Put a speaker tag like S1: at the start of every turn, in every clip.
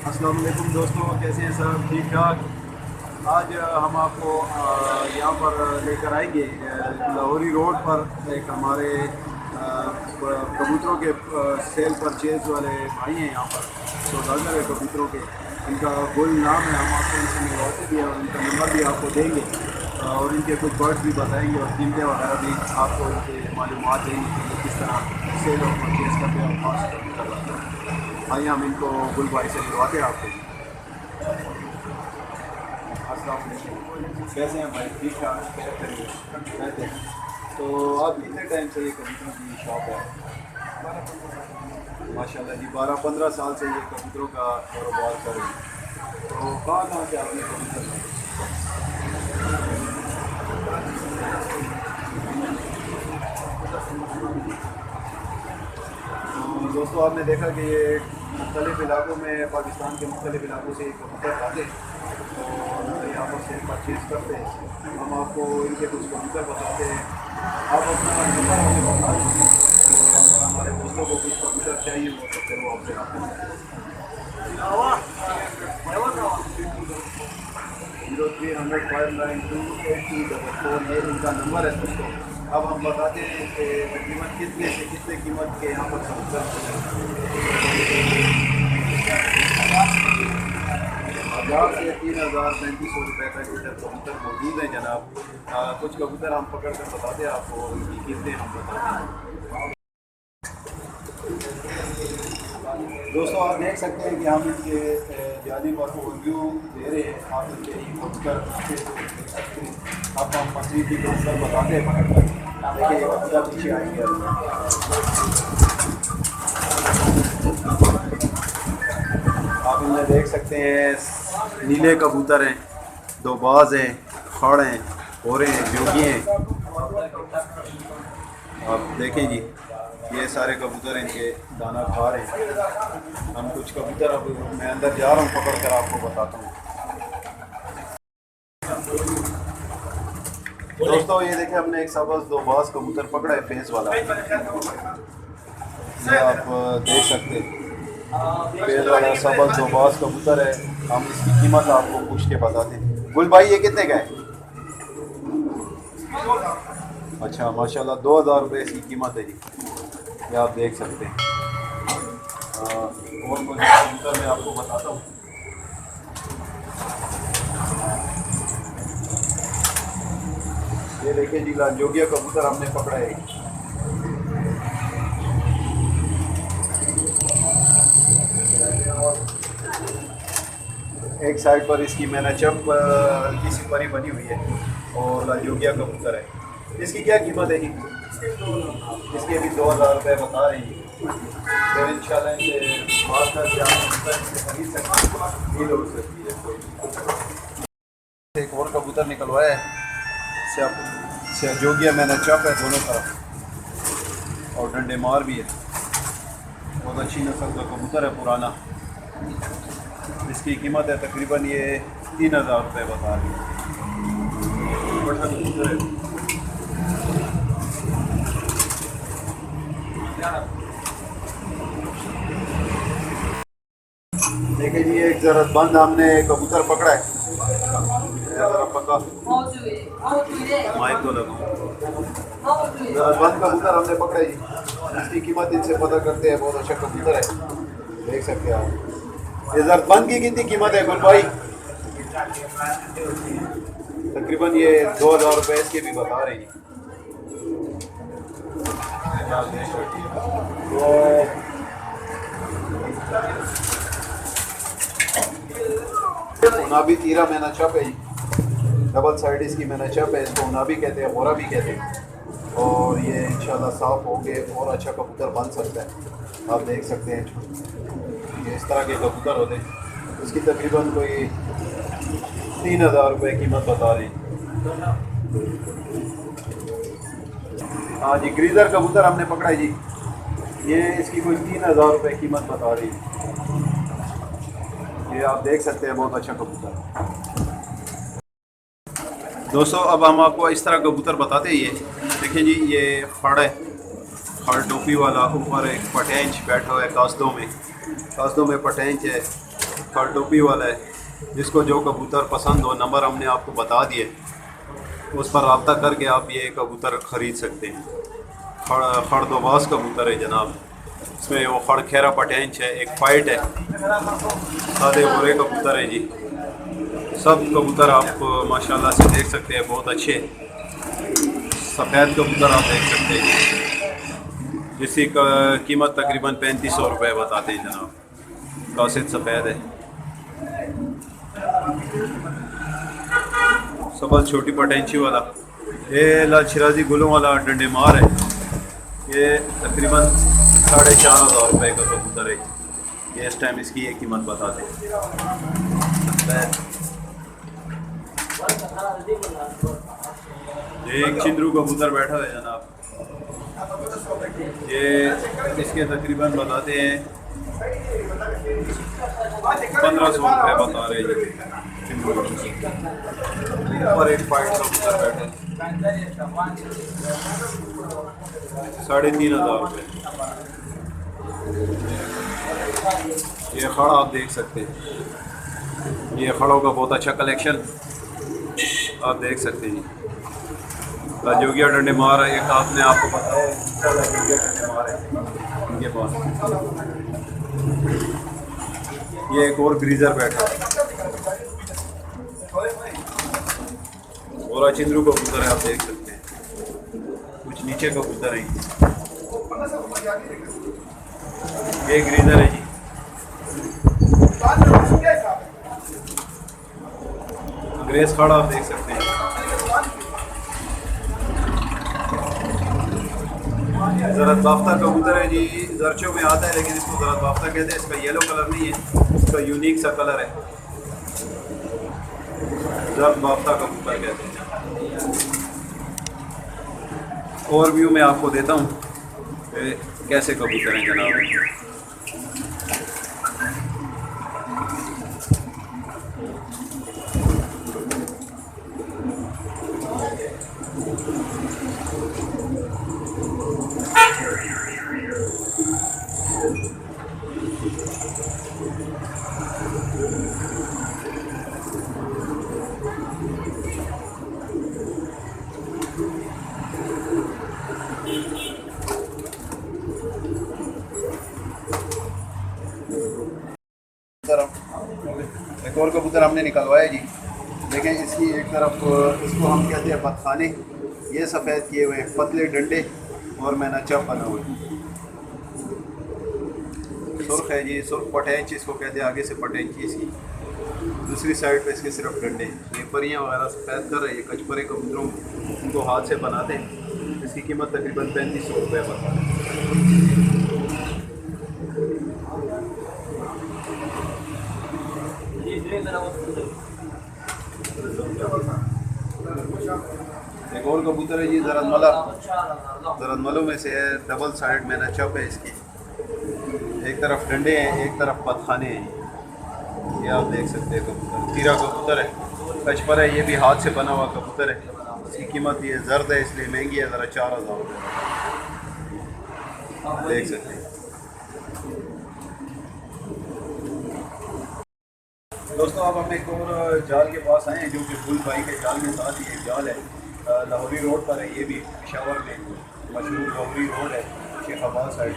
S1: अस्सलाम वालेकुम दोस्तों, कैसे हैं सब? ठीक ठाक। आज हम आपको यहाँ पर लेकर आएंगे लाहौरी रोड पर एक हमारे कबूतरों के सेल परचेज वाले भाई हैं यहाँ पर, सौदागर है कबूतरों के। इनका गुल नाम है, हम आपको इनसे मिलवाते भी हैं और इनका नंबर भी आपको देंगे और इनके कुछ बर्ड्स भी बताएंगे और कीमतें वगैरह भी आपको इनके मालूमात देंगे कि ये किस तरह सेल और परचेज करते हैं और कॉस्ट करवाते हैं। आइए हम इनको गुल भाई से मिलवाते हैं आपको। अस्सलाम वालेकुम, कैसे हैं भाई? ठीक ठाक रहते हैं। तो आप कितने टाइम से ये कबूतरों की शॉप है? माशाल्लाह जी, 12-15 साल से ये कबूतरों का कारोबार कर रहे हैं। तो कहाँ कहाँ से आपने कबूतर लाए? तो दोस्तों, आपने देखा कि ये मुख्तलिफ़ इलाकों में, पाकिस्तान के मुख्तलिफ़ इलाकों से कबूतर लाते हैं और यहाँ पर से परचेज़ करते हैं। हम आपको इनके कुछ कबूतर बताते हैं। आप अपना नंबर हमें बता दीजिए, तो अगर हमारे दोस्तों को कुछ कबूतर चाहिए हो तो फिर वो आपसे रब्ता करें। 0300 592 8244 ये इनका नंबर है दोस्तों। अब हम बताते हैं कि तकरीबन कितने से कितने कीमत के यहाँ पर कबूतर हज़ार से 3000 3500 रुपये तक इधर कबूतर मौजूद हैं जनाब। कुछ कबूतर हम पकड़ कर बताते हैं आपको, इनकी कीमतें हम बताते हैं। दोस्तों, आप देख सकते हैं कि हम इनके जानिब और रिव्यू दे रहे हैं। आप इनके कबूतर आप हम मछली की कबूतर बताते हैं पकड़ कर। देखिए ये कबूतर पीछे आएंगे। आप इनमें देख सकते हैं नीले कबूतर हैं, दो बाज हैं, खड़ हैं, भोरे हैं, जोगी हैं। आप देखें जी, ये सारे कबूतर इनके दाना खा रहे हैं। हम कुछ कबूतर अब मैं अंदर जा रहा हूँ पकड़ कर आपको बताता हूँ। दोस्तों, ये देखें हमने एक सबज दो बाज कबूतर पकड़ा है, फेस वाला। ये आप देख सकते हैं, फेस वाला सबज दो बाज कबूतर है। हम इसकी कीमत आपको पूछ के बताते हैं। गुल भाई, ये कितने का है? अच्छा, माशाल्लाह 2000 रुपये इसकी कीमत है जी। ये आप देख सकते हैं। और कुछ कबूतर मैं आपको बताता हूँ। ये देखिए जी, लाजोगिया कबूतर हमने पकड़ा है। एक साइड पर इसकी मैंने चप हल्की सी परी बनी हुई है और लाजोगिया कबूतर है। इसकी क्या कीमत है जी? इसके भी 2000 रुपये बता रही है। फिर इंशाल्लाह इनसे बात करके आप इनसे खरीद सकते हैं, डील हो सकती है। एक और कबूतर निकलवाया है, जोगिया मैंने चप है दोनों तरफ और डंडे मार भी है। बहुत अच्छी नस्ल का कबूतर है, पुराना। इसकी कीमत है तकरीबन ये 3000 रुपये बता रही है। बड़ा कबूतर है। देखिए जी, एक ज़रूरतमंद हमने कबूतर पकड़ा है। ज़रा पका माइक तो लगो। ज़रूरतमंद कबूतर हमने पकड़ा है जी। इसकी कीमत इनसे पता करते हैं। बहुत अच्छा कबूतर है, देख सकते हैं आप। ये ज़रूरतमंद की कितनी कीमत है गुल भाई? तकरीबन ये 2000 रुपये इसके भी बता रही है। तो उनाबी तीरा मैना चप है, डबल साइड इसकी मैना चप है। इसको उनाबी कहते हैं, गोरा भी कहते हैं। और ये इंशाल्लाह साफ़ हो के और अच्छा कबूतर बन सकता है। आप देख सकते हैं ये इस तरह के कबूतर होते हैं। इसकी तकरीबन कोई 3000 रुपये कीमत बता रही। हाँ जी, ग्रीजर कबूतर हमने पकड़ा है जी। ये इसकी कोई 3000 रुपये कीमत बता रही है। ये आप देख सकते हैं, बहुत अच्छा कबूतर। दोस्तों, अब हम आपको इस तरह कबूतर बताते हैं। ये देखिए जी, ये खड़ है, खड़ टोपी वाला। ऊपर एक पटेंच बैठा हुआ है कास्दों में, कास्दों में पटेंच है। खड़ टोपी वाला है। जिसको जो कबूतर पसंद हो, नंबर हमने आपको बता दिए, उस पर रब्ता करके आप ये कबूतर ख़रीद सकते हैं। खड़दोबाज कबूतर है जनाब। इसमें वो खड़ खेरा पटेंच है, एक फाइट है, सादे बुरे कबूतर है जी। सब कबूतर आप माशाल्लाह से देख सकते हैं, बहुत अच्छे। सफ़ेद कबूतर आप देख सकते हैं जिसकी कीमत तकरीबन 3500 रुपये बताते हैं जनाब। कासिद सफ़ेद है। सबल छोटी पटेंची वाला, ये लाल शिराजी गुलों वाला डंडे मार है। ये तकरीबन 4500 रुपये का कबूतर है। ये इस टाइम इसकी ये कीमत बताते हैं। ये एक चिंद्रू कबूतर बैठा है जनाब। ये इसके तकरीबन बताते हैं 1500 रुपये बता रहे हैं। और एक फाइट कबूतर बैठे 3500 रुपये। ये खड़ा आप देख सकते हैं। ये खड़ों का बहुत अच्छा कलेक्शन आप देख सकते हैं। लाजोगिया डंडे मार है, एक आपने आपको बताया लाजोगिया डंडे मार है इनके पास। ये एक और ग्रीजर बैठा है और चिंद्रू कबूतर है, आप देख सकते हैं। कुछ नीचे कबूतर है। ये ग्रीजर है जी। ग्रेस खड़ा आप देख सकते हैं। ज़रत बाफ्ता कबूतर है जी। जर्चों में आता है लेकिन इसको ज़रत बाफ्ता कहते हैं। इसका येलो कलर नहीं है, इसका यूनिक सा कलर है। ज़रत बाफ्ता कबूतर कहते हैं। और व्यू मैं आपको देता हूँ कैसे कबूतर हैं जनाब। एक और कबूतर हमने निकलवाया जी। देखें इसकी एक तरफ इसको हम कहते हैं बदखाने। ये सफ़ेद किए हुए हैं, पतले डंडे और मैना चप बना हुआ है। सुर्ख है जी, सुर्ख पटेंच इसको कहते हैं। आगे से पटेंची इसकी, दूसरी साइड पे इसके सिर्फ डंडे। ये परियाँ वगैरह सफ़ेद कर रहे हैं। कचपरे कबूतरों उनको हाथ से बनाते हैं। इसकी कीमत तकरीबन 3500 रुपये बता है। एक और कबूतर है जी ज़रदमला। ज़रदमलों में से है, डबल साइड मैना चप है इसकी। एक तरफ डंडे हैं, एक तरफ बदखाने हैं। ये आप देख सकते हैं कबूतर। तीरा कबूतर है, कचपर है। ये भी हाथ से बना हुआ कबूतर है। इसकी कीमत ये जर्द है इसलिए महंगी है ज़रा, 4000 रुपये देख सकते हैं। दोस्तों अब हम एक और जाल के पास आए हैं जो कि फुल भाई के जाल के साथ ही एक जाल है। लाहौरी रोड पर है। ये भी पेशावर में मशहूर लाहौरी रोड है, शेखाबाद साइड।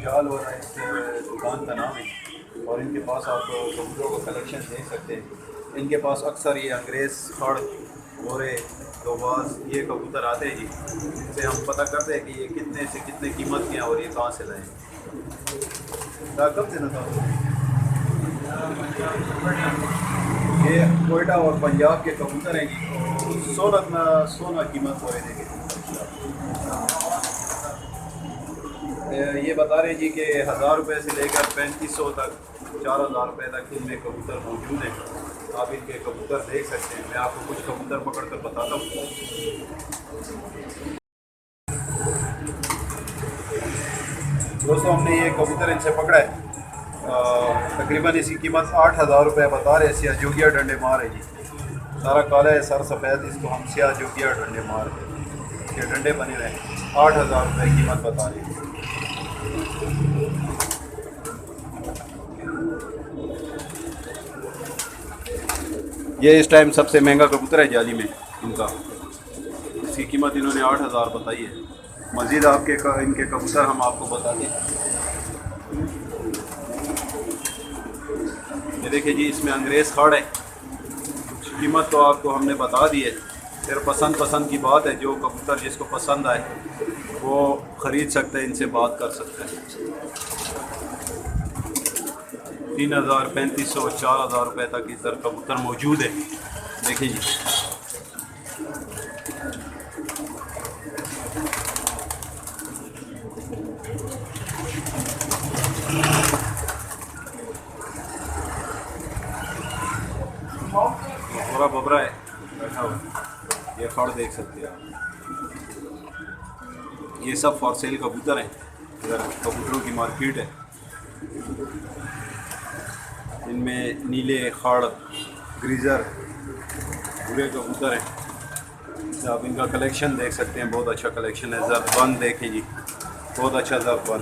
S1: जाल हो रहा है इस दुकान का नाम है। और इनके पास आप कबूतरों का कलेक्शन देख सकते हैं। इनके पास अक्सर ये अंग्रेज़, खड़, गोरे, दोबाज ये कबूतर आते हैं जी। इनसे हम पता करते हैं कि ये कितने से कितने कीमत के हैं और ये कहाँ से लाएँ। कब से ना ये कोयटा और पंजाब के कबूतर हैं जी। सोना कीमत हो रही है। ये बता रहे हैं जी कि 1000 रुपये से लेकर 3500 तक, 4000 रुपये तक इनमें कबूतर मौजूद हैं। आप इनके कबूतर देख सकते हैं। मैं आपको कुछ कबूतर पकड़ कर बताता हूँ। दोस्तों हमने ये कबूतर इनसे पकड़ा है। तकरीबन इसकी कीमत 8000 रुपये बता रहे। सिया जोगिया डंडे मार है जी। सारा काला है, सर सफ़ेद। इसको हम सिया जोगिया डंडे मार है। ये डंडे बने हुए हैं। 8000 रुपये कीमत बता रही है। ये इस टाइम सबसे महंगा कबूतर है जाली में इनका। इसकी कीमत इन्होंने 8,000 बताई है। मज़ीद इनके कबूतर हम आपको बता दें। ये देखिए जी, इसमें अंग्रेज़ खड़ है। कीमत तो आपको हमने बता दी है, फिर पसंद की बात है। जो कबूतर जिसको पसंद आए वो ख़रीद सकते हैं, इनसे बात कर सकते हैं। 3,000, 3,500, 4,000 रुपये तक इधर कबूतर मौजूद है। देखिए जी, पूरा बबरा है बैठा हुआ। ये खड़ देख सकते हैं आप। ये सब फॉर सेल कबूतर हैं। इधर कबूतरों की मार्केट है। इनमें नीले, खड़, ग्रीजर, भूरे कबूतर हैं। आप इनका कलेक्शन देख सकते हैं, बहुत अच्छा कलेक्शन है। जरबन देखें जी, बहुत अच्छा जरबन।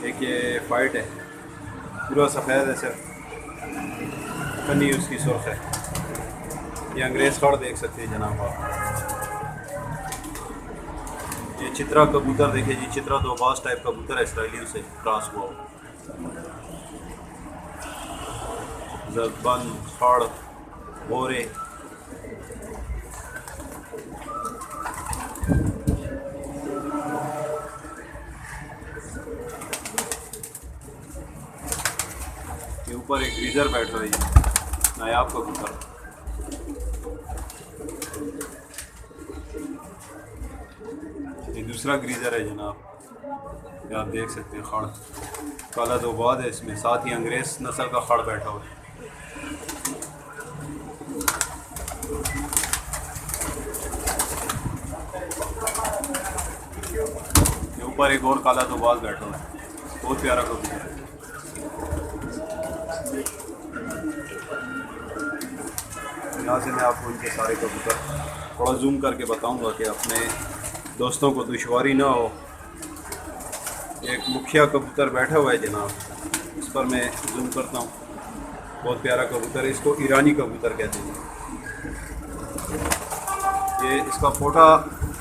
S1: एक ये फाइट है, पूरा सफ़ेद है, सिर्फ कनी उसकी सुर्ख है। ये अंग्रेज़ खड़ देख सकते हैं जनाब आप। ये चित्रा कबूतर देखिए जी, चित्रा दोबाज टाइप कबूतर है, इसराइलियों से क्रॉस हुआ। जरबन, खड़, भोरे, के ऊपर एक ग्रीजर बैठ रहा है, नायाब कबूतर। ये दूसरा ग्रीजर है जनाब, ये आप देख सकते हैं। खड़ काला दोबाद है इसमें, साथ ही अंग्रेज़ नस्ल का खड़ बैठा हुआ है। ये ऊपर एक और काला दोबाद बैठा हुआ है, बहुत प्यारा कबूतर है। यहाँ से मैं आपको इनके सारे कबूतर थोड़ा जूम करके बताऊंगा कि अपने दोस्तों को दुश्वारी ना हो। एक मुखिया कबूतर बैठा हुआ है जनाब, इस पर मैं जूम करता हूँ। बहुत प्यारा कबूतर है, इसको ईरानी कबूतर कहते हैं। ये इसका फोटा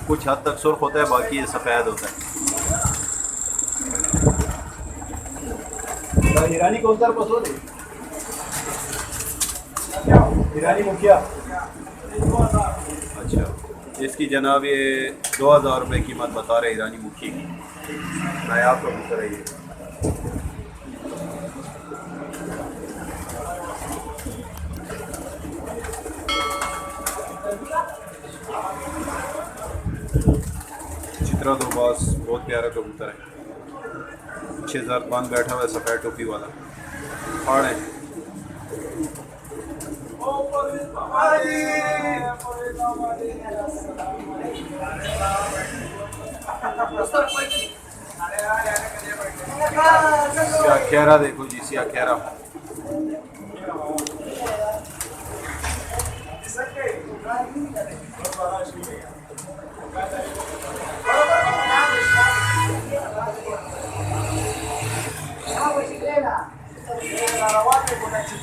S1: कुछ हद तक सुर्ख होता है, बाकी ये सफ़ेद होता है। ईरानी कबूतर पसंद है, ईरानी मुखिया। अच्छा, इसकी जनाब ये 2,000 रुपये कीमत बता रहे ईरानी मुखी की। नायाब कबूतर है ये। चित्रा दोबास बहुत प्यारा कबूतर है, 6,000 बैठा हुआ है, सफ़ेद टोपी वाला। फाड़ है। सियाखेरा देखो जी, सियाखेरा।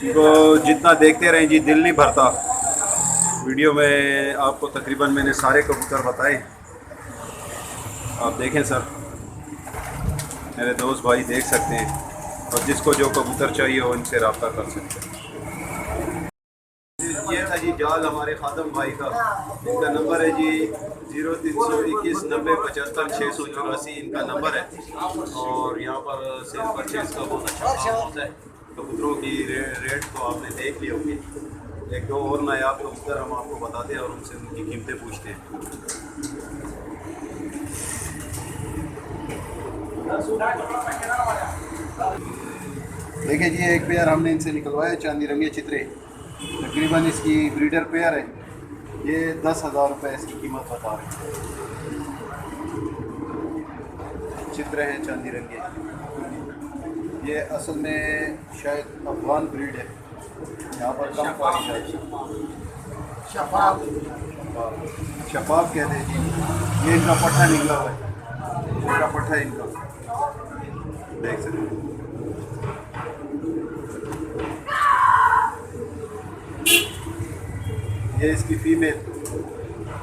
S1: तो जितना देखते रहें जी, दिल नहीं भरता। वीडियो में आपको तकरीबन मैंने सारे कबूतर बताए। आप देखें सर, मेरे दोस्त भाई देख सकते हैं, और जिसको जो कबूतर चाहिए हो इनसे रब्ता कर सकते हैं। ये था जी जाल हमारे खादम भाई का। इनका नंबर है जी 0321 90 75 684, इनका नंबर है। और यहाँ पर सेल परचेज का बहुत अच्छा काम होता है। कबूतरों की रेट तो आपने देख ली होगी। एक दो और नायाब कबूतर हम आपको बताते हैं और उनसे उनकी कीमतें पूछते हैं। देखिए जी, एक पेयर हमने इनसे निकलवाया, चांदी रंगे चित्रे। तकरीबन इसकी ब्रीडर पेयर है। ये 10,000 रुपये इसकी कीमत बता रहे हैं। चित्रे हैं चांदी रंगे। ये असल में शायद अफगान ब्रीड है, यहाँ पर कम ख्वाहिश है। शफाफ कहते हैं जी। ये इनका पट्टा निकला हुआ है, छोटा पट्टा है इनका, देख सकते हैं। ये इसकी फीमेल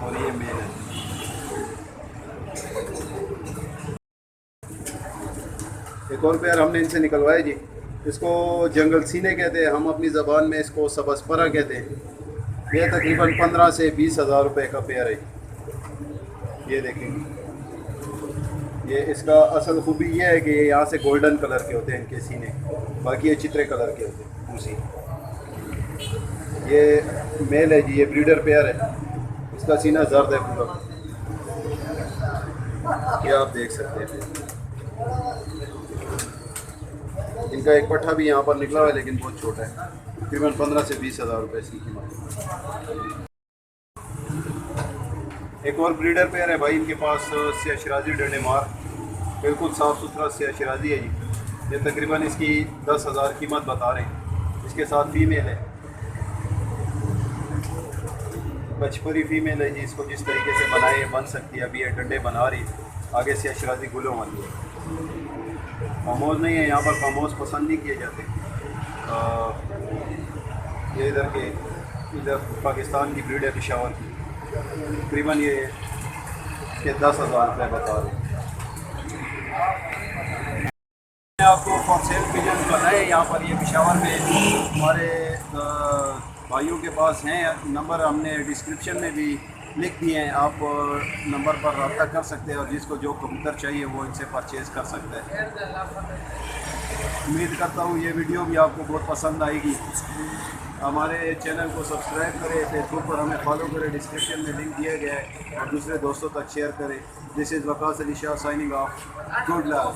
S1: और ये मेल है। एक और पेयर हमने इनसे निकलवाया जी, इसको जंगल सीने कहते हैं, हम अपनी ज़बान में इसको सबसपरा कहते हैं। ये तकरीबन 15 से 20 हज़ार रुपये का पेयर है। ये देखेंगे, ये इसका असल खूबी ये है कि ये यहाँ से गोल्डन कलर के होते हैं इनके सीने, बाकी ये चित्रे कलर के होते हैं उसी। ये मेल है जी, ये ब्रीडर पेयर है, इसका सीना जर्द है पूरा, ये आप देख सकते हैं। इनका एक पट्ठा भी यहाँ पर निकला हुआ है लेकिन बहुत छोटा है, तकरीबन 15 से 20 हज़ार रुपये इसकी कीमत। एक और ब्रीडर पेयर है भाई इनके पास, सिया शिराजी डंडेमार, बिल्कुल साफ़ सुथरा सिया शिराजी है जी। ये तकरीबन इसकी 10,000 कीमत बता रहे हैं। इसके साथ फीमेल है, बचपरी फीमेल है जी। इसको जिस तरीके से बनाए बन सकती है, अभी ये डंडे बना रही, आगे सिया शिराजी गुलों वाली है। फार्म हाउस नहीं है यहाँ पर, फार्म हाउस पसंद नहीं किए जाते। ये इधर पाकिस्तान की ब्रीड है, पेशावर की। तकरीबन ये इसके 10,000 रुपये बता रहे हैं। आपको फॉर सेल पिजन बनाए यहाँ पर, ये पेशावर में हमारे भाइयों के पास हैं, नंबर हमने डिस्क्रिप्शन में भी लिख दिए हैं, आप नंबर पर रब्ता कर सकते हैं और जिसको जो कबूतर चाहिए वो इनसे परचेज़ कर सकते हैं। उम्मीद करता हूँ ये वीडियो भी आपको बहुत पसंद आएगी। हमारे चैनल को सब्सक्राइब करें, फेसबुक पर हमें फॉलो करें, डिस्क्रिप्शन में लिंक दिया गया है, और दूसरे दोस्तों तक शेयर करें। This is Waqas Ali Shah signing off. Good luck.